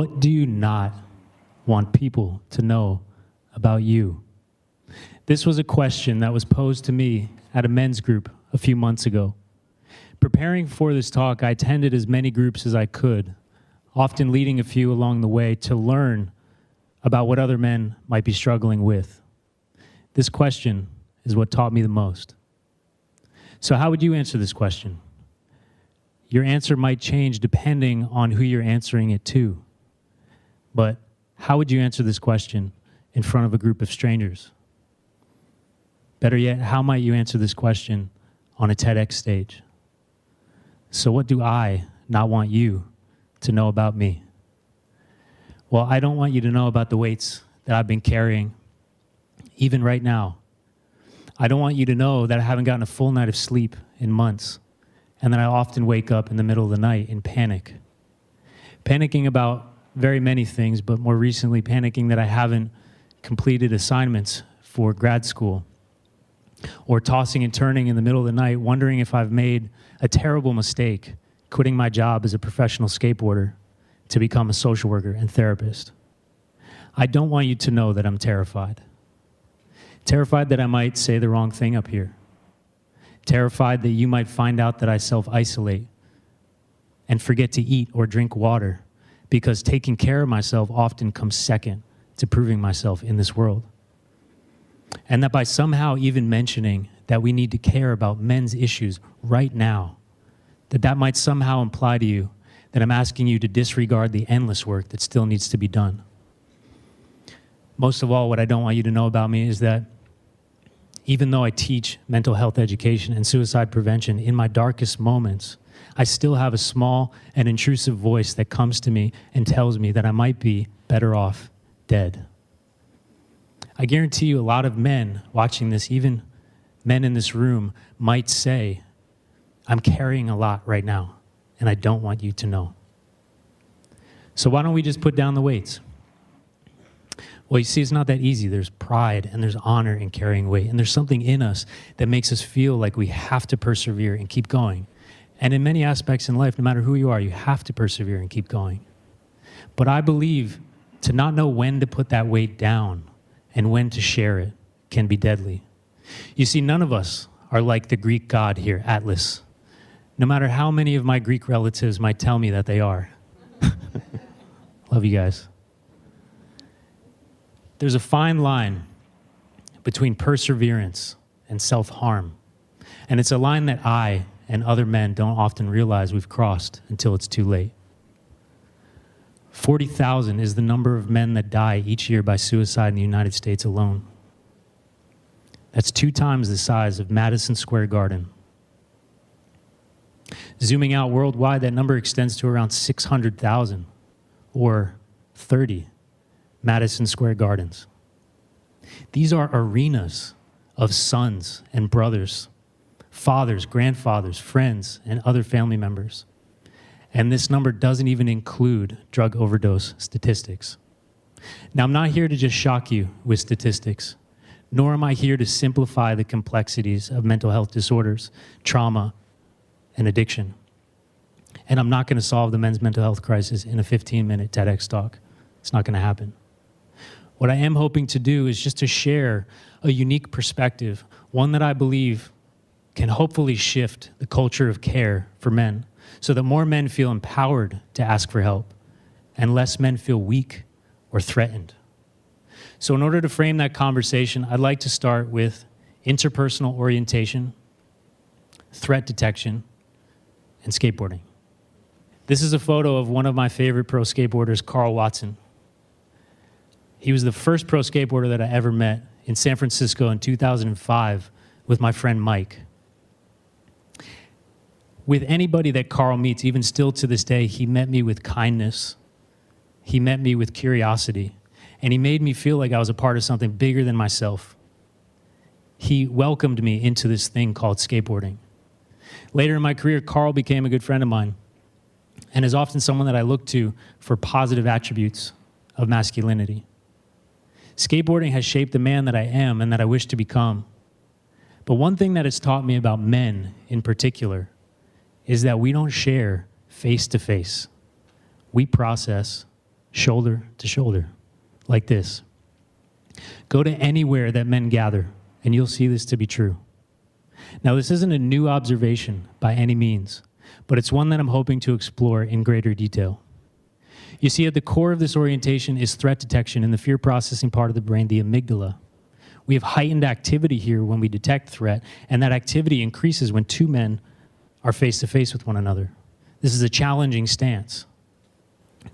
What do you not want people to know about you? This was a question that was posed to me at a men's group a few months ago. Preparing for this talk, I attended as many groups as I could, often leading a few along the way to learn about what other men might be struggling with. This question is what taught me the most. So how would you answer this question? Your answer might change depending on who you're answering it to. But how would you answer this question in front of a group of strangers? Better yet, how might you answer this question on a TEDx stage? So what do I not want you to know about me? Well, I don't want you to know about the weights that I've been carrying, even right now. I don't want you to know that I haven't gotten a full night of sleep in months, and that I often wake up in the middle of the night in panic. Panicking about very many things, but more recently panicking that I haven't completed assignments for grad school, or tossing and turning in the middle of the night, wondering if I've made a terrible mistake quitting my job as a professional skateboarder to become a social worker and therapist. I don't want you to know that I'm terrified. Terrified that I might say the wrong thing up here. Terrified that you might find out that I self-isolate and forget to eat or drink water because taking care of myself often comes second to proving myself in this world. And that by somehow even mentioning that we need to care about men's issues right now, that might somehow imply to you that I'm asking you to disregard the endless work that still needs to be done. Most of all, what I don't want you to know about me is that even though I teach mental health education and suicide prevention, in my darkest moments, I still have a small and intrusive voice that comes to me and tells me that I might be better off dead. I guarantee you a lot of men watching this, even men in this room, might say, I'm carrying a lot right now, and I don't want you to know. So why don't we just put down the weights? Well, you see, it's not that easy. There's pride and there's honor in carrying weight, and there's something in us that makes us feel like we have to persevere and keep going. And in many aspects in life, no matter who you are, you have to persevere and keep going. But I believe to not know when to put that weight down and when to share it can be deadly. You see, none of us are like the Greek god here, Atlas, no matter how many of my Greek relatives might tell me that they are. Love you guys. There's a fine line between perseverance and self-harm. And it's a line that I and other men don't often realize we've crossed until it's too late. 40,000 is the number of men that die each year by suicide in the United States alone. That's 2 times the size of Madison Square Garden. Zooming out worldwide, that number extends to around 600,000, or 30 Madison Square Gardens. These are arenas of sons and brothers, fathers, grandfathers, friends, and other family members. And this number doesn't even include drug overdose statistics. Now, I'm not here to just shock you with statistics, nor am I here to simplify the complexities of mental health disorders, trauma, and addiction. And I'm not going to solve the men's mental health crisis in a 15-minute TEDx talk. It's not going to happen. What I am hoping to do is just to share a unique perspective, one that I believe can hopefully shift the culture of care for men so that more men feel empowered to ask for help and less men feel weak or threatened. So in order to frame that conversation, I'd like to start with interpersonal orientation, threat detection, and skateboarding. This is a photo of one of my favorite pro skateboarders, Carl Watson. He was the first pro skateboarder that I ever met in San Francisco in 2005 with my friend Mike. With anybody that Carl meets, even still to this day, he met me with kindness. He met me with curiosity. And he made me feel like I was a part of something bigger than myself. He welcomed me into this thing called skateboarding. Later in my career, Carl became a good friend of mine and is often someone that I look to for positive attributes of masculinity. Skateboarding has shaped the man that I am and that I wish to become. But one thing that it's taught me about men in particular is that we don't share face to face. We process shoulder to shoulder, like this. Go to anywhere that men gather, and you'll see this to be true. Now, this isn't a new observation by any means, but it's one that I'm hoping to explore in greater detail. You see, at the core of this orientation is threat detection in the fear processing part of the brain, the amygdala. We have heightened activity here when we detect threat, and that activity increases when two men are face-to-face with one another. This is a challenging stance.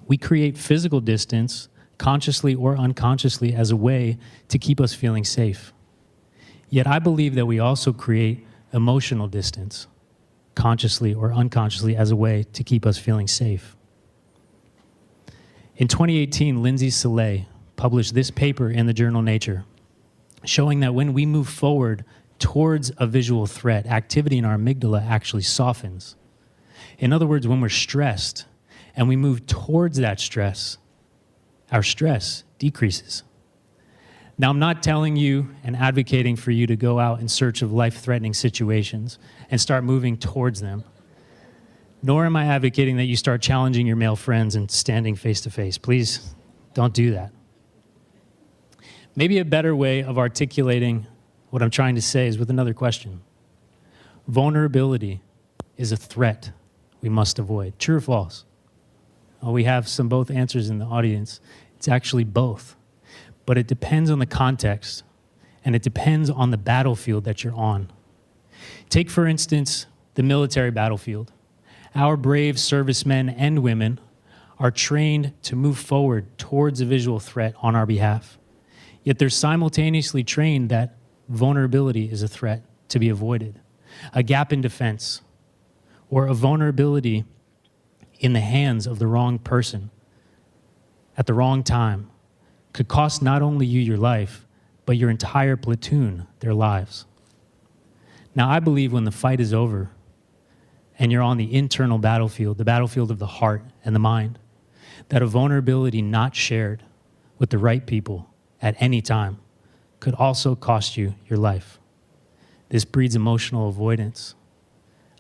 We create physical distance, consciously or unconsciously, as a way to keep us feeling safe. Yet I believe that we also create emotional distance, consciously or unconsciously, as a way to keep us feeling safe. In 2018, Lindsay Soleil published this paper in the journal Nature, showing that when we move forward towards a visual threat, activity in our amygdala actually softens. In other words, when we're stressed and we move towards that stress, our stress decreases. Now, I'm not telling you and advocating for you to go out in search of life-threatening situations and start moving towards them. Nor am I advocating that you start challenging your male friends and standing face-to-face. Please don't do that. Maybe a better way of articulating what I'm trying to say is with another question. Vulnerability is a threat we must avoid. True or false? Oh, we have both answers in the audience. It's actually both. But it depends on the context, and it depends on the battlefield that you're on. Take, for instance, the military battlefield. Our brave servicemen and women are trained to move forward towards a visual threat on our behalf. Yet they're simultaneously trained that vulnerability is a threat to be avoided, a gap in defense, or a vulnerability in the hands of the wrong person at the wrong time could cost not only you your life, but your entire platoon their lives. Now, I believe when the fight is over and you're on the internal battlefield, the battlefield of the heart and the mind, that a vulnerability not shared with the right people at any time could also cost you your life. This breeds emotional avoidance,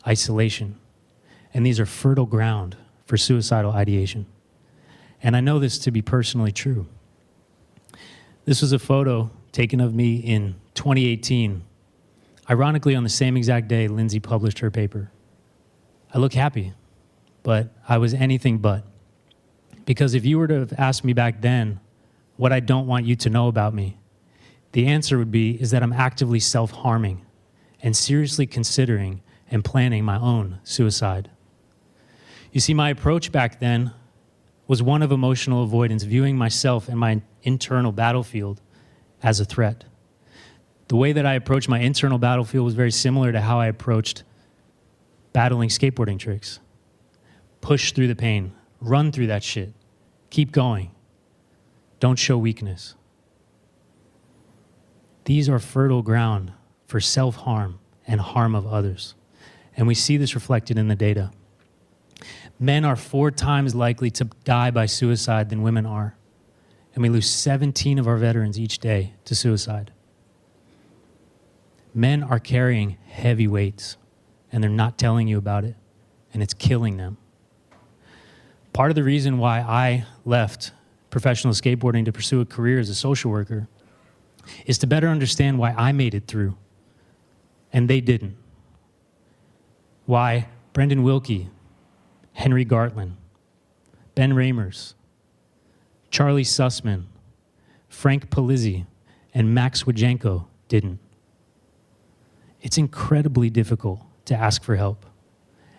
isolation, and these are fertile ground for suicidal ideation. And I know this to be personally true. This was a photo taken of me in 2018, ironically on the same exact day Lindsay published her paper. I look happy, but I was anything but. Because if you were to have asked me back then what I don't want you to know about me, the answer would be is that I'm actively self-harming and seriously considering and planning my own suicide. You see, my approach back then was one of emotional avoidance, viewing myself and my internal battlefield as a threat. The way that I approached my internal battlefield was very similar to how I approached battling skateboarding tricks. Push through the pain, run through that shit, keep going. Don't show weakness. These are fertile ground for self-harm and harm of others. And we see this reflected in the data. Men are 4 times likely to die by suicide than women are. And we lose 17 of our veterans each day to suicide. Men are carrying heavy weights, and they're not telling you about it, and it's killing them. Part of the reason why I left professional skateboarding to pursue a career as a social worker is to better understand why I made it through, and they didn't. Why Brendan Wilkie, Henry Gartland, Ben Ramers, Charlie Sussman, Frank Polizzi, and Max Wajenko didn't. It's incredibly difficult to ask for help.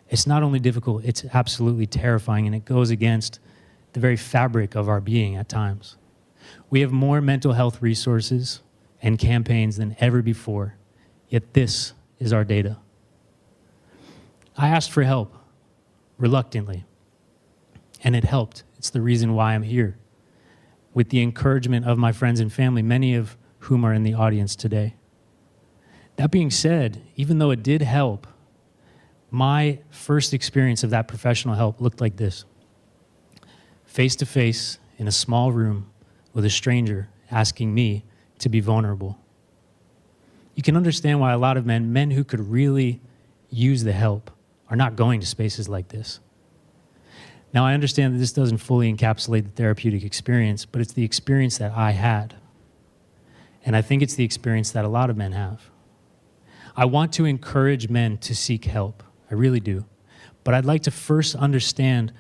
It's not only difficult, it's absolutely terrifying, and it goes against the very fabric of our being at times. We have more mental health resources and campaigns than ever before, yet this is our data. I asked for help, reluctantly, and it helped. It's the reason why I'm here, with the encouragement of my friends and family, many of whom are in the audience today. That being said, even though it did help, my first experience of that professional help looked like this. Face-to-face in a small room with a stranger asking me to be vulnerable. You can understand why a lot of men who could really use the help, are not going to spaces like this. Now, I understand that this doesn't fully encapsulate the therapeutic experience, but it's the experience that I had. And I think it's the experience that a lot of men have. I want to encourage men to seek help. I really do. But I'd like to first understand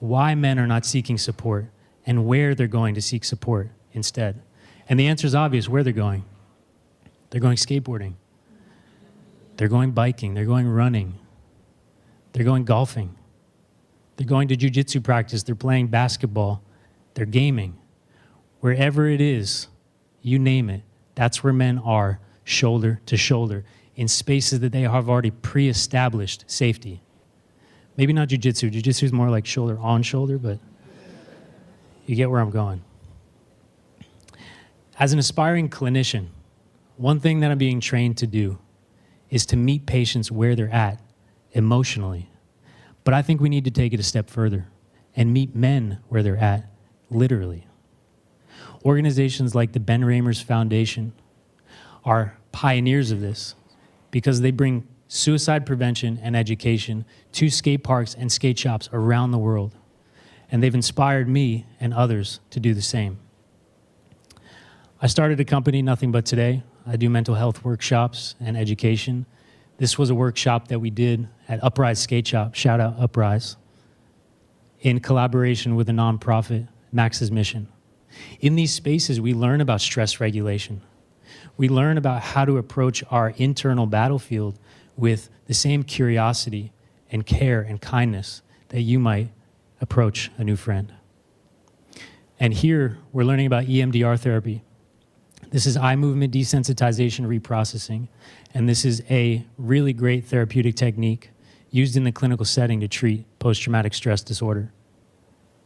why men are not seeking support and where they're going to seek support instead. And the answer is obvious, where they're going. They're going skateboarding. They're going biking. They're going running. They're going golfing. They're going to jiu-jitsu practice. They're playing basketball. They're gaming. Wherever it is, you name it, that's where men are, shoulder to shoulder, in spaces that they have already pre-established safety. Maybe not jiu-jitsu. Jiu-jitsu is more like shoulder on shoulder, but you get where I'm going. As an aspiring clinician, one thing that I'm being trained to do is to meet patients where they're at emotionally. But I think we need to take it a step further and meet men where they're at literally. Organizations like the Ben Ramers Foundation are pioneers of this because they bring suicide prevention and education to skate parks and skate shops around the world. And they've inspired me and others to do the same. I started a company, Nothing But Today. I do mental health workshops and education. This was a workshop that we did at Uprise Skate Shop, shout out Uprise, in collaboration with a nonprofit, Max's Mission. In these spaces, we learn about stress regulation. We learn about how to approach our internal battlefield with the same curiosity and care and kindness that you might approach a new friend. And here, we're learning about EMDR therapy. This is eye movement desensitization reprocessing, and this is a really great therapeutic technique used in the clinical setting to treat post-traumatic stress disorder.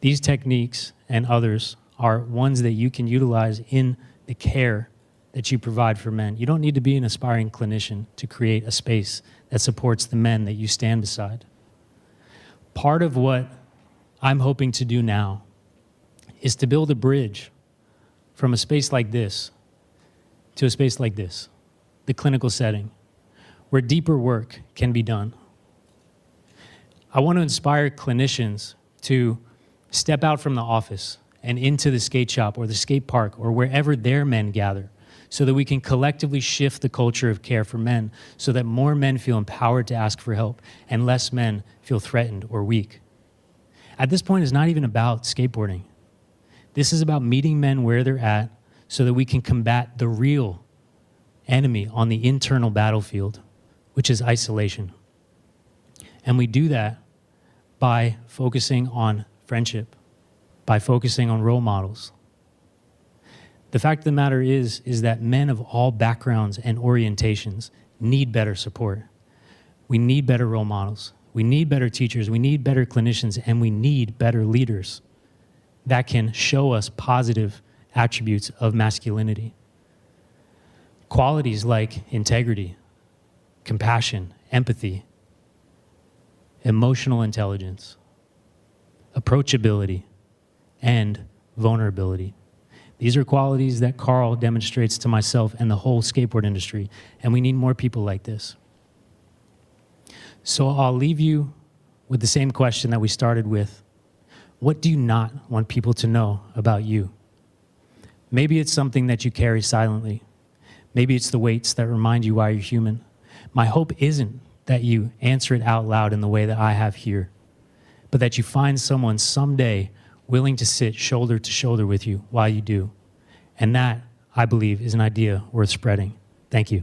These techniques and others are ones that you can utilize in the care that you provide for men. You don't need to be an aspiring clinician to create a space that supports the men that you stand beside. Part of what I'm hoping to do now is to build a bridge from a space like this to a space like this, the clinical setting, where deeper work can be done. I want to inspire clinicians to step out from the office and into the skate shop or the skate park or wherever their men gather, so that we can collectively shift the culture of care for men so that more men feel empowered to ask for help and less men feel threatened or weak. At this point, it's not even about skateboarding. This is about meeting men where they're at so that we can combat the real enemy on the internal battlefield, which is isolation. And we do that by focusing on friendship, by focusing on role models. The fact of the matter is that men of all backgrounds and orientations need better support. We need better role models. We need better teachers. We need better clinicians, and we need better leaders that can show us positive attributes of masculinity. Qualities like integrity, compassion, empathy, emotional intelligence, approachability, and vulnerability. These are qualities that Carl demonstrates to myself and the whole skateboard industry, and we need more people like this. So I'll leave you with the same question that we started with. What do you not want people to know about you? Maybe it's something that you carry silently. Maybe it's the weights that remind you why you're human. My hope isn't that you answer it out loud in the way that I have here, but that you find someone someday willing to sit shoulder to shoulder with you while you do. And that, I believe, is an idea worth spreading. Thank you.